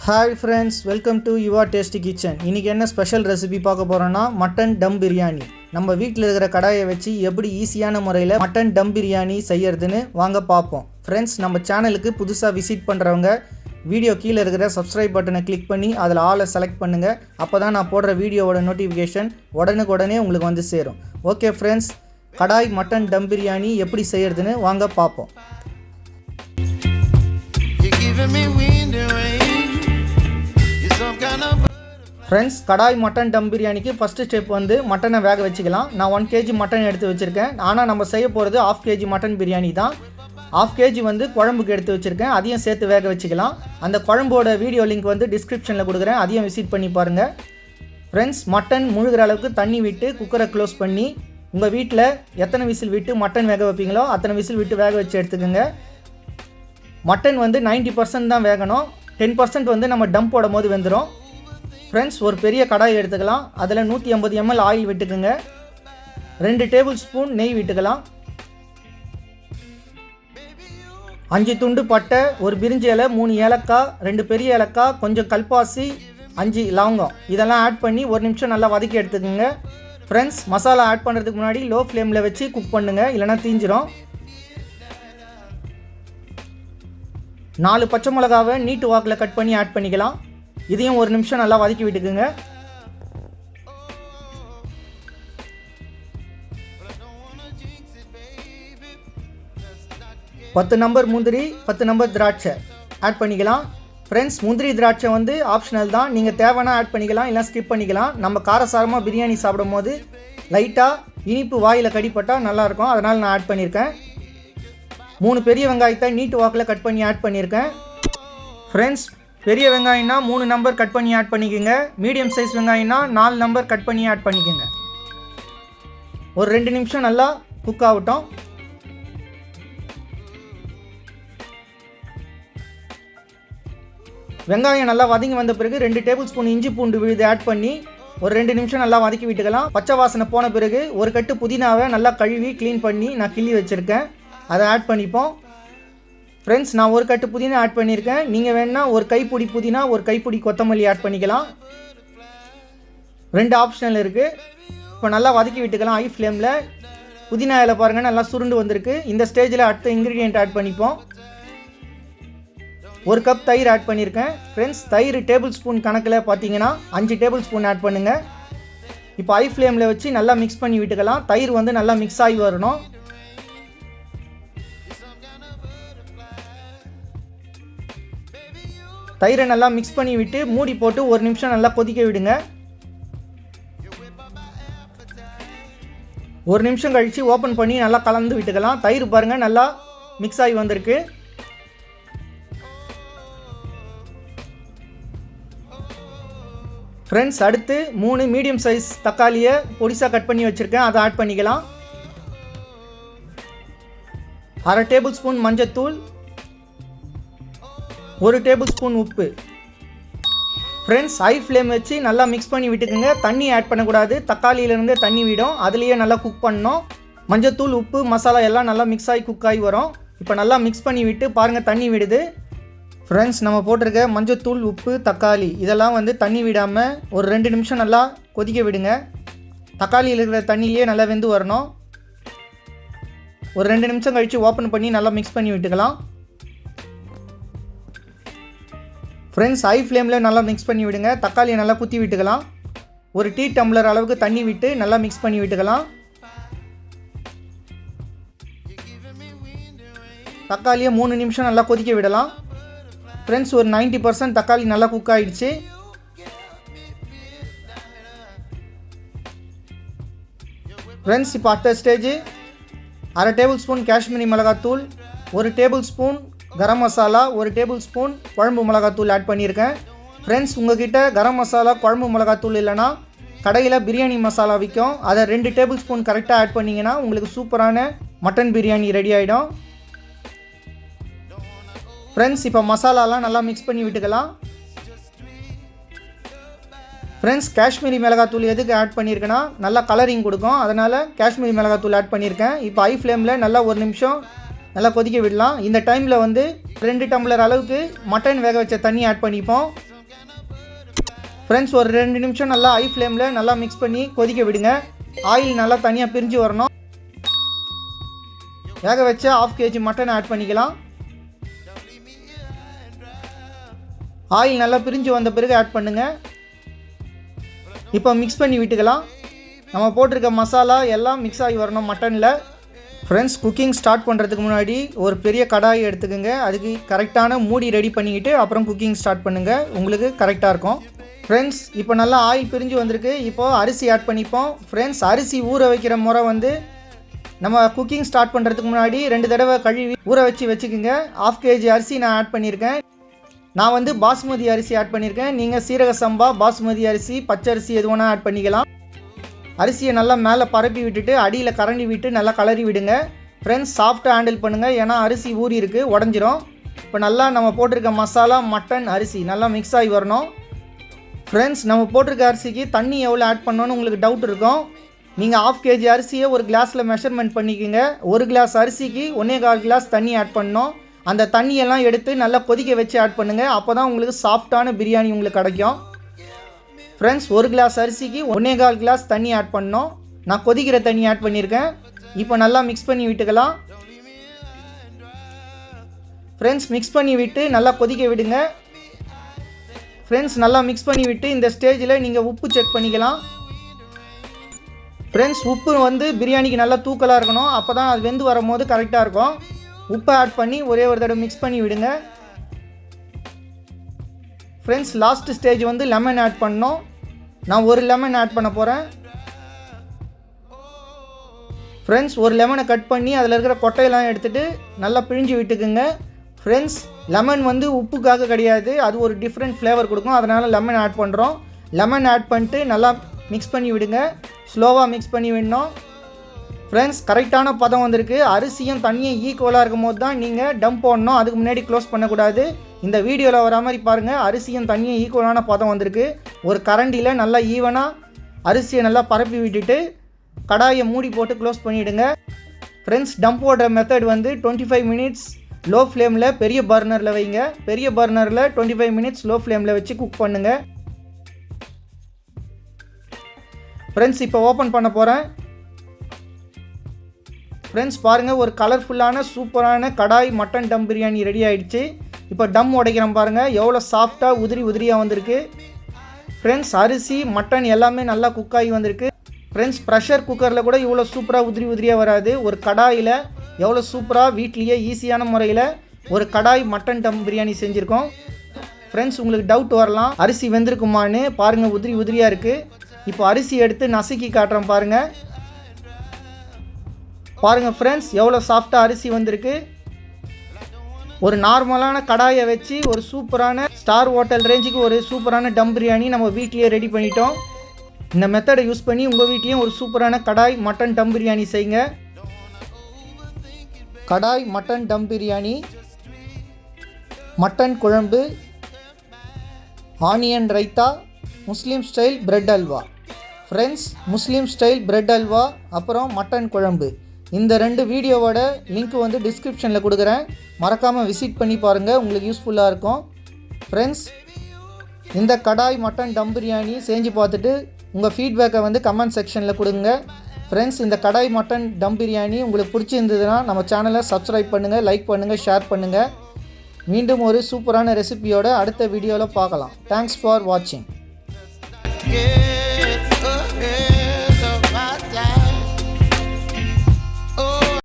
Hi friends, welcome to Yuva Tasty Kitchen. இன்னைக்கு என்ன special recipe பார்க்க போறோம்னா மட்டன் டம் பிரியாணி. நம்ம வீட்ல இருக்கிற கடாயை வச்சு எப்படி ஈஸியான முறையில் மட்டன் டம் பிரியாணி செய்யறதுன்னு வாங்க பார்ப்போம். ஃப்ரெண்ட்ஸ், நம்ம சேனலுக்கு புதுசாக விசிட் பண்ணுறவங்க வீடியோ கீழே இருக்கிற சப்ஸ்கிரைப் பட்டனை கிளிக் பண்ணி அதில் ஆளை செலக்ட் பண்ணுங்கள். அப்போ தான் நான் போடுற வீடியோவோட நோட்டிஃபிகேஷன் உடனுக்குடனே உங்களுக்கு வந்து சேரும். ஓகே ஃப்ரெண்ட்ஸ், கடாய் மட்டன் டம் பிரியாணி எப்படி செய்யறதுன்னு வாங்க பார்ப்போம். ஃப்ரெண்ட்ஸ், கடாய் மட்டன் டம் பிரியாணிக்கு ஃபஸ்ட்டு ஸ்டெப் வந்து மட்டனை வேக வச்சுக்கலாம். நான் 1 kg மட்டன் எடுத்து வச்சுருக்கேன். ஆனால் நம்ம செய்ய போகிறது 1/2 kg மட்டன் பிரியாணி தான். 1/2 kg வந்து குழம்புக்கு எடுத்து வச்சுருக்கேன். அதையும் சேர்த்து வேக வச்சுக்கலாம். அந்த குழம்போட வீடியோ லிங்க் வந்து டிஸ்கிரிப்ஷனில் கொடுக்குறேன், அதையும் விசிட் பண்ணி பாருங்கள். ஃப்ரெண்ட்ஸ், மட்டன் முழுகிற அளவுக்கு தண்ணி விட்டு குக்கரை க்ளோஸ் பண்ணி உங்கள் வீட்டில் எத்தனை விசில் விட்டு மட்டன் வேக வைப்பீங்களோ அத்தனை விசில் விட்டு வேக வச்சு எடுத்துக்கோங்க. மட்டன் வந்து 90% தான் வேகணும். 10% வந்து நம்ம டம் போடும் போது வெந்துடும். ஃப்ரெண்ட்ஸ், ஒரு பெரிய கடாய் எடுத்துக்கலாம். அதில் 150 ml ஆயில் விட்டுக்குங்க. 2 டேபிள் ஸ்பூன் நெய் விட்டுக்கலாம். 5 துண்டு பட்டை, ஒரு பிரிஞ்சி இலை, 3 ஏலக்காய், 2 பெரிய ஏலக்காய், கொஞ்சம் கல்பாசி, 5 லவங்கம் இதெல்லாம் ஆட் பண்ணி 1 நிமிஷம் நல்லா வதக்கி எடுத்துக்கோங்க. ஃப்ரெண்ட்ஸ், மசாலா ஆட் பண்ணுறதுக்கு முன்னாடி லோ ஃப்ளேமில் வச்சு குக் பண்ணுங்கள், இல்லைனா தீஞ்சிரும். 4 பச்சை மிளகாவை நீட்டு வாக்கில் கட் பண்ணி ஆட் பண்ணிக்கலாம். இதையும் 1 நிமிஷம் நல்லா வதக்கி விட்டுக்குங்க. பத்து நம்பர் முந்திரி, 10 நம்பர் திராட்சை ஆட் பண்ணிக்கலாம். ஃப்ரெண்ட்ஸ், முந்திரி திராட்சை வந்து ஆப்ஷனல் தான். நீங்கள் தேவைன்னா ஆட் பண்ணிக்கலாம், இல்லை ஸ்கிப் பண்ணிக்கலாம். நம்ம காரசாரமாக பிரியாணி சாப்பிடும் போது லைட்டாக இனிப்பு வாயில் கடிப்பட்டால் நல்லாயிருக்கும், அதனால் நான் ஆட் பண்ணியிருக்கேன். 3 பெரிய வெங்காயத்தை நீட்டு வாக்கில் கட் பண்ணி ஆட் பண்ணியிருக்கேன். ஃப்ரெண்ட்ஸ், பெரிய வெங்காயம்னா 3 நம்பர் கட் பண்ணி ஆட் பண்ணிக்கோங்க. மீடியம் சைஸ் வெங்காயம்னா 4 நம்பர் கட் பண்ணி ஆட் பண்ணிக்கோங்க. ஒரு 2 நிமிஷம் நல்லா குக் ஆகட்டும். வெங்காயம் நல்லா வதங்கி வந்த பிறகு 2 டேபிள் ஸ்பூன் இஞ்சி பூண்டு விழுது ஆட் பண்ணி ஒரு 2 நிமிஷம் நல்லா வதக்கி விட்டுக்கலாம். பச்சை வாசனை போன பிறகு ஒரு கட்டு புதினாவை நல்லா கழுவி க்ளீன் பண்ணி நான் கிள்ளி வச்சுருக்கேன், அதை ஆட் பண்ணிப்போம். ஃப்ரெண்ட்ஸ், நான் ஒரு கட்டு புதினா ஆட் பண்ணியிருக்கேன். நீங்கள் வேணா ஒரு கைப்பிடி புதினா, ஒரு கைப்பிடி கொத்தமல்லி ஆட் பண்ணிக்கலாம். 2 ஆப்ஷனல் இருக்குது. இப்போ நல்லா வதக்கி விட்டுக்கலாம் ஹை ஃப்ளேமில். புதினா இலை பாருங்கள் நல்லா சுருண்டு வந்திருக்கு. இந்த ஸ்டேஜில் அடுத்த இன்க்ரீடியண்ட் ஆட் பண்ணிப்போம். 1 கப் தயிர் ஆட் பண்ணியிருக்கேன். ஃப்ரெண்ட்ஸ், தயிர் டேபிள் ஸ்பூன் கணக்கில் பார்த்தீங்கன்னா 5 டேபிள் ஸ்பூன் ஆட் பண்ணுங்கள். இப்போ ஹை ஃப்ளேமில் வச்சு நல்லா மிக்ஸ் பண்ணி விட்டுக்கலாம். தயிர் வந்து நல்லா மிக்ஸ் ஆகி வரணும். தயிரை நல்லா மிக்ஸ் பண்ணி விட்டு மூடி போட்டு 1 நிமிஷம் நல்லா கொதிக்க விடுங்க. 1 நிமிஷம் கழித்து ஓப்பன் பண்ணி நல்லா கலந்து விட்டுக்கலாம். தயிர் பாருங்கள் நல்லா மிக்ஸ் ஆகி வந்திருக்கு. ஃப்ரெண்ட்ஸ், அடுத்து 3 மீடியம் சைஸ் தக்காளியை பொடிசாக கட் பண்ணி வச்சுருக்கேன், அதை ஆட் பண்ணிக்கலாம். 1/2 டேபிள் ஸ்பூன் மஞ்சத்தூள், 1 டேபிள் ஸ்பூன் உப்பு. ஃப்ரெண்ட்ஸ், ஹை ஃப்ளேம் வச்சு நல்லா மிக்ஸ் பண்ணி விட்டுக்குங்க. தண்ணி ஆட் பண்ணக்கூடாது, தக்காளியிலேருந்து தண்ணி விடும், அதுலேயே நல்லா குக் பண்ணணும். மஞ்சத்தூள், உப்பு, மசாலா எல்லாம் நல்லா மிக்ஸ் ஆகி குக் ஆகி வரும். இப்போ நல்லா மிக்ஸ் பண்ணி விட்டு பாருங்கள் தண்ணி விடுது. ஃப்ரெண்ட்ஸ், நம்ம போட்டிருக்க மஞ்சத்தூள், உப்பு, தக்காளி இதெல்லாம் வந்து தண்ணி விடாமல் ஒரு 2 நிமிஷம் நல்லா கொதிக்க விடுங்க. தக்காளியில் இருக்கிற தண்ணியிலே நல்லா வெந்து வரணும். ஒரு 2 நிமிஷம் கழித்து ஓப்பன் பண்ணி நல்லா மிக்ஸ் பண்ணி விட்டுக்கலாம். ஃப்ரெண்ட்ஸ், ஹை ஃப்ளேமில் நல்லா மிக்ஸ் பண்ணி விடுங்க. தக்காளியை நல்லா குத்தி விட்டுக்கலாம். ஒரு டீ டம்ளர் அளவுக்கு தண்ணி விட்டு நல்லா மிக்ஸ் பண்ணி விட்டுக்கலாம். தக்காளியை 3 நிமிஷம் நல்லா கொதிக்க விடலாம். ஃப்ரெண்ட்ஸ், ஒரு 90% தக்காளி நல்லா குக் ஆகிடுச்சு. ஃப்ரெண்ட்ஸ், இப்போ அடுத்த ஸ்டேஜ் 1/2 டேபிள் ஸ்பூன் காஷ்மீரி மிளகாத்தூள், 1 table spoon garam masala, 1 table spoon குழம்பு மிளகாத்தூள் ஆட் பண்ணியிருக்கேன். ஃப்ரெண்ட்ஸ், உங்ககிட்ட கரம் மசாலா, குழம்பு மிளகாத்தூள் இல்லைனா கடையில் பிரியாணி மசாலா விற்கும், அதை 2 டேபிள் ஸ்பூன் கரெக்டாக ஆட் பண்ணிங்கன்னா உங்களுக்கு சூப்பரான மட்டன் பிரியாணி ரெடி ஆகிடும். ஃப்ரெண்ட்ஸ், இப்போ மசாலாலாம் நல்லா மிக்ஸ் பண்ணி விட்டுக்கலாம். ஃப்ரெண்ட்ஸ், காஷ்மீரி மிளகாத்தூள் எதுக்கு ஆட் பண்ணியிருக்கேன்னா நல்லா கலரிங் கொடுக்கும், அதனால் காஷ்மீரி மிளகாத்தூள் ஆட் பண்ணியிருக்கேன். இப்போ ஹை ஃப்ளேமில் நல்லா 1 நிமிஷம் நல்லா கொதிக்க விடலாம். இந்த டைமில் வந்து 2 டம்ளர் அளவுக்கு மட்டன் வேக வச்ச தண்ணி ஆட் பண்ணிப்போம். ஃப்ரெண்ட்ஸ் ஒரு 2 நிமிஷம் நல்லா ஹை ஃப்ளேமில் நல்லா மிக்ஸ் பண்ணி கொதிக்க விடுங்க. ஆயில் நல்லா தனியாக பிரிஞ்சு வரணும். வேக வச்ச 1/2 kg மட்டன் ஆட் பண்ணிக்கலாம். ஆயில் நல்லா பிரிஞ்சு வந்த பிறகு ஆட் பண்ணுங்கள். இப்போ மிக்ஸ் பண்ணி விட்டுக்கலாம். நம்ம போட்டிருக்க மசாலா எல்லாம் மிக்ஸ் ஆகி வரணும் மட்டனில். ஃப்ரெண்ட்ஸ் குக்கிங் ஸ்டார்ட் பண்ணுறதுக்கு முன்னாடி ஒரு பெரிய கடாய் எடுத்துக்கோங்க. அதுக்கு கரெக்டான மூடி ரெடி பண்ணிக்கிட்டு அப்புறம் குக்கிங் ஸ்டார்ட் பண்ணுங்கள், உங்களுக்கு கரெக்டாக இருக்கும். ஃப்ரெண்ட்ஸ் இப்போ நல்லா ஆயில் பிரிஞ்சு வந்திருக்கு. இப்போது அரிசி ஆட் பண்ணிப்போம். ஃப்ரெண்ட்ஸ் அரிசி ஊற வைக்கிற முறை வந்து நம்ம குக்கிங் ஸ்டார்ட் பண்ணுறதுக்கு முன்னாடி 2 தடவை கழுவி ஊற வச்சுக்கோங்க. 1/2 kg அரிசி நான் ஆட் பண்ணியிருக்கேன். நான் வந்து பாஸ்மதி அரிசி ஆட் பண்ணியிருக்கேன். நீங்கள் சீரக சம்பா, பாஸ்மதி அரிசி, பச்சரிசி எது வேணால் ஆட் பண்ணிக்கலாம். அரிசியை நல்லா மேலே பரப்பி விட்டுட்டு அடியில் கரண்டி விட்டு நல்லா கலரி விடுங்க. ஃப்ரெண்ட்ஸ் சாஃப்டாக ஹேண்டில் பண்ணுங்கள், ஏன்னா அரிசி ஊறி இருக்குது, உடஞ்சிரும். இப்போ நல்லா நம்ம போட்டிருக்க மசாலா, மட்டன், அரிசி நல்லா மிக்ஸ் ஆகி வரணும். ஃப்ரெண்ட்ஸ் நம்ம போட்டிருக்க அரிசிக்கு தண்ணி எவ்வளோ ஆட் பண்ணணும்னு உங்களுக்கு டவுட் இருக்கும். நீங்கள் 1/2 kg அரிசியை ஒரு கிளாஸில் மெஷர்மெண்ட் பண்ணிக்கோங்க. 1 கிளாஸ் அரிசிக்கு 1.25 கிளாஸ் தண்ணி ஆட் பண்ணணும். அந்த தண்ணியெல்லாம் எடுத்து நல்லா கொதிக்க வச்சு ஆட் பண்ணுங்கள். அப்போ தான் உங்களுக்கு சாஃப்டான பிரியாணி உங்களுக்கு கிடைக்கும். ஃப்ரெண்ட்ஸ் 1 கிளாஸ் அரிசிக்கு 1.25 கிளாஸ் தண்ணி ஆட் பண்ணணும். நான் கொதிக்கிற தண்ணி ஆட் பண்ணியிருக்கேன். இப்போ நல்லா மிக்ஸ் பண்ணி விட்டுக்கலாம். ஃப்ரெண்ட்ஸ் மிக்ஸ் பண்ணி விட்டு நல்லா கொதிக்க விடுங்க. ஃப்ரெண்ட்ஸ் நல்லா மிக்ஸ் பண்ணி விட்டு இந்த ஸ்டேஜில் நீங்கள் உப்பு செக் பண்ணிக்கலாம். ஃப்ரெண்ட்ஸ் உப்பு வந்து பிரியாணிக்கு நல்லா தூக்கலாக இருக்கணும். அப்போ தான் அது வெந்து வரும்போது கரெக்டாக இருக்கும். உப்பை ஆட் பண்ணி ஒரே ஒரு தடவை மிக்ஸ் பண்ணி விடுங்க. ஃப்ரெண்ட்ஸ் லாஸ்ட் ஸ்டேஜ் வந்து லெமன் ஆட் பண்ணணும். நான் ஒரு லெமன் ஆட் பண்ண போகிறேன். ஃப்ரெண்ட்ஸ் ஒரு லெமனை கட் பண்ணி அதில் இருக்கிற கொட்டையெல்லாம் எடுத்துகிட்டு நல்லா பிழிஞ்சு விட்டுக்குங்க. ஃப்ரெண்ட்ஸ் லெமன் வந்து உப்புக்காக கிடையாது, அது ஒரு டிஃப்ரெண்ட் ஃப்ளேவர் கொடுக்கும், அதனால் லெமன் ஆட் பண்ணுறோம். லெமன் ஆட் பண்ணிட்டு நல்லா மிக்ஸ் பண்ணி விடுங்க. ஸ்லோவாக மிக்ஸ் பண்ணி விடணும். ஃப்ரெண்ட்ஸ் கரெக்டான பதம் வந்திருக்கு. அரிசியும் தண்ணியும் ஈக்குவலாக இருக்கும் போது தான் நீங்கள் டம் போடணும், அதுக்கு முன்னாடி க்ளோஸ் பண்ணக்கூடாது. இந்த வீடியோவில் வர மாதிரி பாருங்கள், அரிசியும் தண்ணியும் ஈக்குவலான பதம் வந்திருக்கு. ஒரு கரண்டியில் நல்லா ஈவனாக அரிசியை நல்லா பரப்பி விட்டுட்டு கடாயை மூடி போட்டு க்ளோஸ் பண்ணிவிடுங்க. ஃப்ரெண்ட்ஸ் டம் போடுற மெத்தட் வந்து 25 மினிட்ஸ் லோ ஃப்ளேமில் பெரிய பர்னரில் வைங்க. பெரிய பர்னரில் 25 மினிட்ஸ் லோ ஃப்ளேமில் வச்சு குக் பண்ணுங்கள். ஃப்ரெண்ட்ஸ் இப்போ ஓப்பன் பண்ண போகிறேன். ஃப்ரெண்ட்ஸ் பாருங்கள், ஒரு கலர்ஃபுல்லான சூப்பரான கடாய் மட்டன் டம் பிரியாணி ரெடி ஆகிடுச்சு. இப்போ டம் உடைக்கிறோம் பாருங்கள், எவ்வளோ சாஃப்டாக உதிரியாக வந்திருக்கு. ஃப்ரெண்ட்ஸ் அரிசி மட்டன் எல்லாமே நல்லா குக் ஆகி வந்திருக்கு. ஃப்ரெண்ட்ஸ் ப்ரெஷர் குக்கரில் கூட இவ்வளோ சூப்பராக உதிரியாக வராது. ஒரு கடாயில் எவ்வளோ சூப்பராக வீட்லேயே ஈஸியான முறையில் ஒரு கடாய் மட்டன் டம் பிரியாணி செஞ்சுருக்கோம். ஃப்ரெண்ட்ஸ் உங்களுக்கு டவுட் வரலாம், அரிசி வெந்திருக்குமான்னு. பாருங்கள் உதிரியாக இருக்குது. இப்போ அரிசி எடுத்து நசுக்கி காட்டுறோம் பாருங்கள். பாருங்கள் ஃப்ரெண்ட்ஸ் எவ்வளோ சாஃப்டாக அரிசி வந்திருக்கு. ஒரு நார்மலான கடாயை வச்சு ஒரு சூப்பரான ஸ்டார் ஹோட்டல் ரேஞ்சுக்கு ஒரு சூப்பரான டம் பிரியாணி நம்ம வீட்லேயே ரெடி பண்ணிட்டோம். இந்த மெத்தடை யூஸ் பண்ணி உங்கள் வீட்லேயும் ஒரு சூப்பரான கடாய் மட்டன் டம் பிரியாணி செய்யுங்க. கடாய் மட்டன் டம் பிரியாணி, மட்டன் குழம்பு, ஆனியன் ரைத்தா, முஸ்லீம் ஸ்டைல் பிரெட் அல்வா. ஃப்ரெண்ட்ஸ் முஸ்லீம் ஸ்டைல் பிரெட் அல்வா அப்புறம் மட்டன் குழம்பு, இந்த 2 வீடியோவோட லிங்க் வந்து டிஸ்கிரிப்ஷனில் கொடுக்குறேன். மறக்காமல் விசிட் பண்ணி பாருங்கள், உங்களுக்கு யூஸ்ஃபுல்லாக இருக்கும். ஃப்ரெண்ட்ஸ் இந்த கடாய் மட்டன் டம் பிரியாணி செஞ்சு பார்த்துட்டு உங்கள் ஃபீட்பேக்கை வந்து கமெண்ட் செக்ஷனில் கொடுங்க. ஃப்ரெண்ட்ஸ் இந்த கடாய் மட்டன் டம் பிரியாணி உங்களுக்கு பிடிச்சிருந்ததுன்னா நம்ம சேனலை சப்ஸ்கிரைப் பண்ணுங்கள், லைக் பண்ணுங்கள், ஷேர் பண்ணுங்கள். மீண்டும் ஒரு சூப்பரான ரெசிபியோட அடுத்த வீடியோவில் பார்க்கலாம். தேங்க்ஸ் ஃபார் வாட்சிங்.